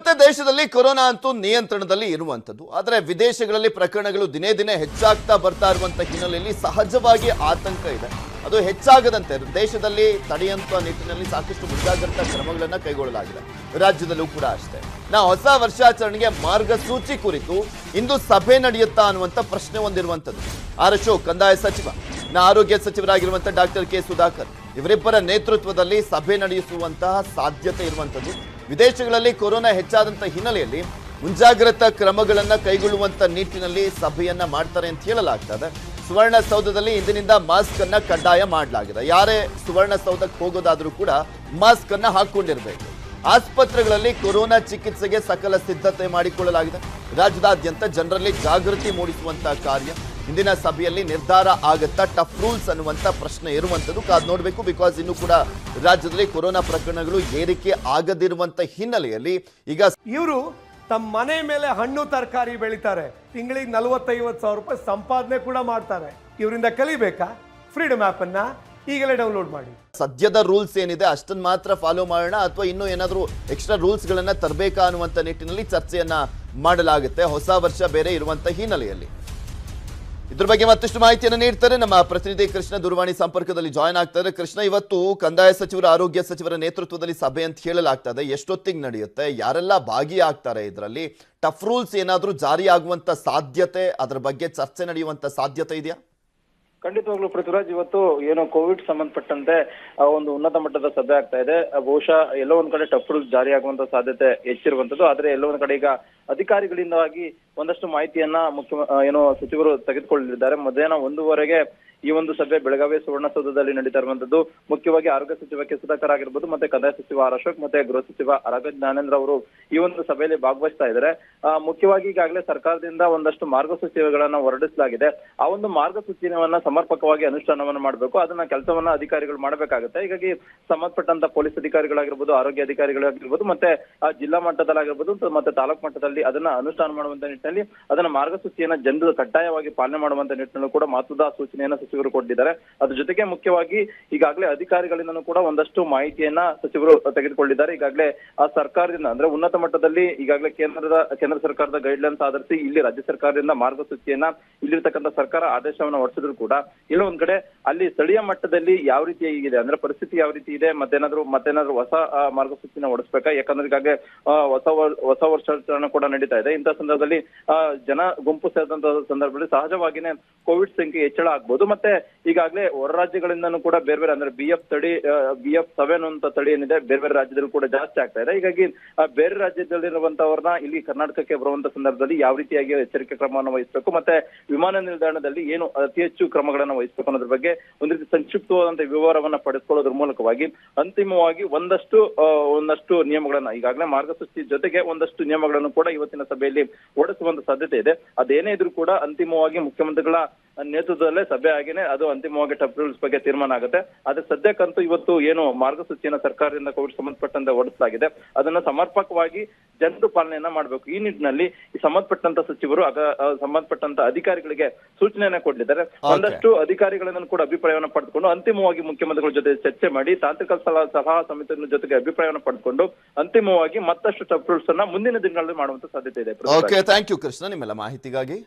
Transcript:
ಮತ್ತೆ ದೇಶದಲ್ಲಿ ಕೊರೋನಾ ಅಂತೂ ನಿಯಂತ್ರಣದಲ್ಲಿ ಇರುವಂತದ್ದು. ಆದರೆ ವಿದೇಶಗಳಲ್ಲಿ ಪ್ರಕರಣಗಳು ದಿನೇ ದಿನೇ ಹೆಚ್ಚಾಗ್ತಾ ಬರ್ತಾ ಇರುವಂತ ಹಿನ್ನೆಲೆಯಲ್ಲಿ ಸಹಜವಾಗಿ ಆತಂಕ ಇದೆ. ಅದು ಹೆಚ್ಚಾಗದಂತೆ ದೇಶದಲ್ಲಿ ತಡೆಯುವಂತ ನಿಟ್ಟಿನಲ್ಲಿ ಸಾಕಷ್ಟು ಮುಂಜಾಗ್ರತಾ ಕ್ರಮಗಳನ್ನು ಕೈಗೊಳ್ಳಲಾಗಿದೆ. ರಾಜ್ಯದಲ್ಲೂ ಕೂಡ ಅಷ್ಟೇ. ಹೊಸ ವರ್ಷಾಚರಣೆಗೆ ಮಾರ್ಗಸೂಚಿ ಕುರಿತು ಇಂದು ಸಭೆ ನಡೆಯುತ್ತಾ ಅನ್ನುವಂತ ಪ್ರಶ್ನೆ ಹೊಂದಿರುವಂತದ್ದು. ಆರ್ ಅಶೋಕ್ ಕಂದಾಯ ಸಚಿವ, ಆರೋಗ್ಯ ಸಚಿವರಾಗಿರುವಂತಹ ಡಾಕ್ಟರ್ ಕೆ ಸುಧಾಕರ್ ಇವರಿಬ್ಬರ ನೇತೃತ್ವದಲ್ಲಿ ಸಭೆ ನಡೆಸುವಂತಹ ಸಾಧ್ಯತೆ ಇರುವಂತದ್ದು. ವಿದೇಶಗಳಲ್ಲಿ ಕೊರೋನಾ ಹೆಚ್ಚಾದಂತ ಹಿನ್ನೆಲೆಯಲ್ಲಿ ಮುಂಜಾಗ್ರತಾ ಕ್ರಮಗಳನ್ನ ಕೈಗೊಳ್ಳುವಂತ ನಿಟ್ಟಿನಲ್ಲಿ ಸಭೆಯನ್ನ ಮಾಡ್ತಾರೆ ಅಂತ ಹೇಳಲಾಗ್ತದೆ. ಸುವರ್ಣಸೌಧದಲ್ಲಿ ಇಂದಿನಿಂದ ಮಾಸ್ಕ್ ಅನ್ನ ಕಡ್ಡಾಯ ಮಾಡಲಾಗಿದೆ. ಯಾರೇ ಸುವರ್ಣಸೌಧಕ್ಕೆ ಹೋಗೋದಾದ್ರೂ ಕೂಡ ಮಾಸ್ಕ್ ಅನ್ನ ಹಾಕೊಂಡಿರಬೇಕು. ಆಸ್ಪತ್ರೆಗಳಲ್ಲಿ ಕೊರೋನಾ ಚಿಕಿತ್ಸೆಗೆ ಸಕಲ ಸಿದ್ಧತೆ ಮಾಡಿಕೊಳ್ಳಲಾಗಿದೆ. ರಾಜ್ಯದಾದ್ಯಂತ ಜನರಲ್ಲಿ ಜಾಗೃತಿ ಮೂಡಿಸುವಂತಹ ಕಾರ್ಯ ಇಂದಿನ ಸಭೆಯಲ್ಲಿ ನಿರ್ಧಾರ ಆಗುತ್ತಾ. ಟಫ್ ರೂಲ್ಸ್ ಅನ್ನುವಂತ ಪ್ರಶ್ನೆ ಇರುವಂತದ್ದು ಕಾದ್ ನೋಡಬೇಕು. ಬಿಕಾಸ್ ಇನ್ನು ಕೂಡ ರಾಜ್ಯದಲ್ಲಿ ಕೊರೋನಾ ಪ್ರಕರಣಗಳು ಏರಿಕೆ ಆಗದಿರುವಂತ ಹಿನ್ನೆಲೆಯಲ್ಲಿ ಈಗ ಇವರು ತಮ್ಮ ಮನೆ ಮೇಲೆ ಹಣ್ಣು ತರಕಾರಿ ಬೆಳಿತಾರೆ. ತಿಂಗಳಿಗೆ 40-50 ಸಾವಿರ ರೂಪಾಯಿ ಸಂಪಾದನೆ ಕೂಡ ಮಾಡ್ತಾರೆ. ಇವರಿಂದ ಕಲಿಬೇಕಾ? ಫ್ರೀಡಮ್ ಆಪ್ ಅನ್ನ ಈಗಲೇ ಡೌನ್ಲೋಡ್ ಮಾಡಿ. ಸದ್ಯದ ರೂಲ್ಸ್ ಏನಿದೆ ಅಷ್ಟನ್ನು ಮಾತ್ರ ಫಾಲೋ ಮಾಡೋಣ ಅಥವಾ ಇನ್ನೂ ಏನಾದರೂ ಎಕ್ಸ್ಟ್ರಾ ರೂಲ್ಸ್ ಗಳನ್ನ ತರಬೇಕಾ ಅನ್ನುವಂತ ನಿಟ್ಟಿನಲ್ಲಿ ಚರ್ಚೆಯನ್ನ ಮಾಡಲಾಗುತ್ತೆ. ಹೊಸ ವರ್ಷ ಬೇರೆ ಇರುವಂತ ಹಿನ್ನೆಲೆಯಲ್ಲಿ ಇದ್ರ ಬಗ್ಗೆ ಮತ್ತಷ್ಟು ಮಾಹಿತಿಯನ್ನು ನೀಡ್ತಾರೆ ನಮ್ಮ ಪ್ರತಿನಿಧಿ ಕೃಷ್ಣ. ದೂರವಾಣಿ ಸಂಪರ್ಕದಲ್ಲಿ ಜಾಯ್ನ್ ಆಗ್ತಾರೆ. ಕೃಷ್ಣ, ಇವತ್ತು ಕಂದಾಯ ಸಚಿವರು, ಆರೋಗ್ಯ ಸಚಿವರ ನೇತೃತ್ವದಲ್ಲಿ ಸಭೆ ಅಂತ ಹೇಳಲಾಗ್ತದೆ. ಎಷ್ಟೊತ್ತಿಗೆ ನಡೆಯುತ್ತೆ? ಯಾರೆಲ್ಲ ಭಾಗಿಯಾಗ್ತಾರೆ? ಇದರಲ್ಲಿ ಟಫ್ ರೂಲ್ಸ್ ಏನಾದರೂ ಜಾರಿ ಆಗುವಂತ ಸಾಧ್ಯತೆ, ಅದರ ಬಗ್ಗೆ ಚರ್ಚೆ ನಡೆಯುವಂತ ಸಾಧ್ಯತೆ ಇದೆಯಾ? ಖಂಡಿತವಾಗ್ಲೂ ಪೃಥ್ವಿರಾಜ್, ಇವತ್ತು ಏನೋ ಕೋವಿಡ್ ಸಂಬಂಧಪಟ್ಟಂತೆ ಒಂದು ಉನ್ನತ ಮಟ್ಟದ ಸಭೆ ಆಗ್ತಾ ಇದೆ. ಬಹುಶಃ ಎಲ್ಲೋ ಒಂದ್ ಕಡೆ ಟಫ್ ರೂಲ್ಸ್ ಜಾರಿ ಆಗುವಂತ ಸಾಧ್ಯತೆ ಹೆಚ್ಚಿರುವಂತದ್ದು. ಆದ್ರೆ ಎಲ್ಲೋ ಒಂದ್ ಕಡೆ ಈಗ ಅಧಿಕಾರಿಗಳಿಂದಾಗಿ ಒಂದಷ್ಟು ಮಾಹಿತಿಯನ್ನ ಸಚಿವರು ತೆಗೆದುಕೊಳ್ಳಲಿದ್ದಾರೆ. ಮಧ್ಯಾಹ್ನ 1:15ಗೆ ಈ ಒಂದು ಸಭೆ ಬೆಳಗಾವಿ ಸುವರ್ಣಸೌಧದಲ್ಲಿ ನಡೀತಾ ಇರುವಂತದ್ದು. ಮುಖ್ಯವಾಗಿ ಆರೋಗ್ಯ ಸಚಿವ ಕೆ ಸುಧಾಕರ್ ಆಗಿರ್ಬೋದು, ಮತ್ತೆ ಕಂದಾಯ ಸಚಿವ ಆರ್ ಅಶೋಕ್, ಮತ್ತೆ ಗೃಹ ಸಚಿವ ರಾಘವೇಂದ್ರ ಜ್ಞಾನೇಂದ್ರ ಅವರು ಈ ಒಂದು ಸಭೆಯಲ್ಲಿ ಭಾಗವಹಿಸ್ತಾ ಇದ್ದಾರೆ. ಮುಖ್ಯವಾಗಿ ಈಗಾಗಲೇ ಸರ್ಕಾರದಿಂದ ಒಂದಷ್ಟು ಮಾರ್ಗಸೂಚಿಗಳನ್ನ ಹೊರಡಿಸಲಾಗಿದೆ. ಆ ಒಂದು ಮಾರ್ಗಸೂಚಿಯವನ್ನ ಸಮರ್ಪಕವಾಗಿ ಅನುಷ್ಠಾನವನ್ನ ಮಾಡಬೇಕು. ಅದನ್ನ ಕೆಲಸವನ್ನ ಅಧಿಕಾರಿಗಳು ಮಾಡಬೇಕಾಗುತ್ತೆ. ಹೀಗಾಗಿ ಸಂಬಂಧಪಟ್ಟಂತ ಪೊಲೀಸ್ ಅಧಿಕಾರಿಗಳಾಗಿರ್ಬೋದು, ಆರೋಗ್ಯ ಅಧಿಕಾರಿಗಳಾಗಿರ್ಬೋದು, ಮತ್ತೆ ಜಿಲ್ಲಾ ಮಟ್ಟದಲ್ಲಾಗಿರ್ಬೋದು, ಮತ್ತೆ ತಾಲೂಕು ಮಟ್ಟದಲ್ಲಿ ಅದನ್ನ ಅನುಷ್ಠಾನ ಮಾಡುವಂತ ನಿಟ್ಟಿನಲ್ಲಿ ಅದನ್ನ ಮಾರ್ಗಸೂಚಿಯನ್ನ ಜನರು ಕಡ್ಡಾಯವಾಗಿ ಪಾಲನೆ ಮಾಡುವಂತ ನಿಟ್ಟಿನಲ್ಲೂ ಕೂಡ ಮಹತ್ವದ ಸೂಚನೆಯನ್ನ ಸಚಿವರು ಕೊಟ್ಟಿದ್ದಾರೆ. ಅದ್ರ ಜೊತೆಗೆ ಮುಖ್ಯವಾಗಿ ಈಗಾಗಲೇ ಅಧಿಕಾರಿಗಳಿಂದನೂ ಕೂಡ ಒಂದಷ್ಟು ಮಾಹಿತಿಯನ್ನ ಸಚಿವರು ತೆಗೆದುಕೊಂಡಿದ್ದಾರೆ. ಈಗಾಗಲೇ ಆ ಸರ್ಕಾರದಿಂದ ಅಂದ್ರೆ ಉನ್ನತ ಮಟ್ಟದಲ್ಲಿ ಈಗಾಗಲೇ ಕೇಂದ್ರ ಸರ್ಕಾರದ ಗೈಡ್ಲೈನ್ಸ್ ಆಧರಿಸಿ ಇಲ್ಲಿ ರಾಜ್ಯ ಸರ್ಕಾರದಿಂದ ಮಾರ್ಗಸೂಚಿಯನ್ನ ಇಲ್ಲಿರ್ತಕ್ಕಂಥ ಸರ್ಕಾರ ಆದೇಶವನ್ನ ಹೊರಡಿಸಿದ್ರು ಕೂಡ ಇಲ್ಲ ಒಂದ್ ಕಡೆ ಅಲ್ಲಿ ಸ್ಥಳೀಯ ಮಟ್ಟದಲ್ಲಿ ಯಾವ ರೀತಿ ಇದೆ ಅಂದ್ರೆ ಪರಿಸ್ಥಿತಿ ಯಾವ ರೀತಿ ಇದೆ, ಮತ್ತೇನಾದ್ರೂ ಹೊಸ ಮಾರ್ಗಸೂಚಿನ ಹೊರಡಿಸ್ಬೇಕಾ? ಯಾಕಂದ್ರೆ ಈಗಾಗಲೇ ಹೊಸ ವರ್ಷಾಚರಣೆ ಕೂಡ ನಡೀತಾ ಇದೆ. ಇಂತಹ ಸಂದರ್ಭದಲ್ಲಿ ಜನ ಗುಂಪು ಸೇರಿದಂತ ಸಂದರ್ಭದಲ್ಲಿ ಸಹಜವಾಗಿನೇ ಕೋವಿಡ್ ಸಂಖ್ಯೆ ಹೆಚ್ಚಳ ಆಗ್ಬೋದು. ಮತ್ತೆ ಈಗಾಗಲೇ ಹೊರ ರಾಜ್ಯಗಳಿಂದನೂ ಕೂಡ ಬೇರೆ ಬೇರೆ ಅಂದ್ರೆ BF7 ಅಂತ ತಳಿ ಏನಿದೆ ಬೇರೆ ಬೇರೆ ರಾಜ್ಯದಲ್ಲೂ ಕೂಡ ಜಾಸ್ತಿ ಆಗ್ತಾ ಇದೆ. ಹೀಗಾಗಿ ಬೇರೆ ರಾಜ್ಯದಲ್ಲಿರುವಂತವ್ರನ್ನ ಇಲ್ಲಿ ಕರ್ನಾಟಕಕ್ಕೆ ಬರುವಂತ ಸಂದರ್ಭದಲ್ಲಿ ಯಾವ ರೀತಿಯಾಗಿ ಎಚ್ಚರಿಕೆ ಕ್ರಮವನ್ನು ವಹಿಸಬೇಕು, ಮತ್ತೆ ವಿಮಾನ ನಿಲ್ದಾಣದಲ್ಲಿ ಏನು ಅತಿ ಹೆಚ್ಚು ಕ್ರಮಗಳನ್ನು ವಹಿಸಬೇಕು ಅನ್ನೋದ್ರ ಬಗ್ಗೆ ಒಂದು ರೀತಿ ಸಂಕ್ಷಿಪ್ತವಾದಂತ ವಿವರವನ್ನ ಪಡೆದುಕೊಳ್ಳೋದ್ರ ಮೂಲಕವಾಗಿ ಅಂತಿಮವಾಗಿ ಒಂದಷ್ಟು ನಿಯಮಗಳನ್ನ ಈಗಾಗಲೇ ಮಾರ್ಗಸೂಚಿ ಜೊತೆಗೆ ಒಂದಷ್ಟು ನಿಯಮಗಳನ್ನು ಕೂಡ ಇವತ್ತಿನ ಸಭೆಯಲ್ಲಿ ಹೊರಡಿಸುವಂತ ಸಾಧ್ಯತೆ ಇದೆ. ಅದೇನೇ ಇದ್ರೂ ಕೂಡ ಅಂತಿಮವಾಗಿ ಮುಖ್ಯಮಂತ್ರಿಗಳ ನೇತೃತ್ವದಲ್ಲೇ ಸಭೆ ಆಗೇನೆ ಅದು ಅಂತಿಮವಾಗಿ ಟಫ್ ರೂಲ್ಸ್ ಬಗ್ಗೆ ತೀರ್ಮಾನ ಆಗುತ್ತೆ. ಆದ್ರೆ ಸದ್ಯಕ್ಕಂತೂ ಇವತ್ತು ಏನು ಮಾರ್ಗಸೂಚಿಯನ್ನು ಸರ್ಕಾರದಿಂದ ಕೋವಿಡ್ ಸಂಬಂಧಪಟ್ಟಂತೆ ಹೊರಡಿಸಲಾಗಿದೆ ಅದನ್ನ ಸಮರ್ಪಕವಾಗಿ ಜನರು ಪಾಲನೆಯನ್ನ ಮಾಡಬೇಕು. ಈ ನಿಟ್ಟಿನಲ್ಲಿ ಈ ಸಂಬಂಧಪಟ್ಟಂತ ಸಚಿವರು ಸಂಬಂಧಪಟ್ಟಂತ ಅಧಿಕಾರಿಗಳಿಗೆ ಸೂಚನೆಯನ್ನ ಕೊಟ್ಟಿದ್ದಾರೆ. ಒಂದಷ್ಟು ಅಧಿಕಾರಿಗಳನ್ನು ಕೂಡ ಅಭಿಪ್ರಾಯವನ್ನು ಪಡೆದುಕೊಂಡು ಅಂತಿಮವಾಗಿ ಮುಖ್ಯಮಂತ್ರಿಗಳ ಜೊತೆ ಚರ್ಚೆ ಮಾಡಿ ತಾಂತ್ರಿಕ ಸಲಹಾ ಸಮಿತಿಯ ಜೊತೆಗೆ ಅಭಿಪ್ರಾಯವನ್ನು ಪಡೆದುಕೊಂಡು ಅಂತಿಮವಾಗಿ ಮತ್ತಷ್ಟು ಟಫ್ ರೂಲ್ಸ್ ಅನ್ನ ಮುಂದಿನ ದಿನಗಳಲ್ಲಿ ಮಾಡುವಂತ ಸಾಧ್ಯತೆ ಇದೆ. ಓಕೆ, ಥ್ಯಾಂಕ್ ಯು ಕೃಷ್ಣ ನಿಮ್ಮೆಲ್ಲ ಮಾಹಿತಿಗಾಗಿ.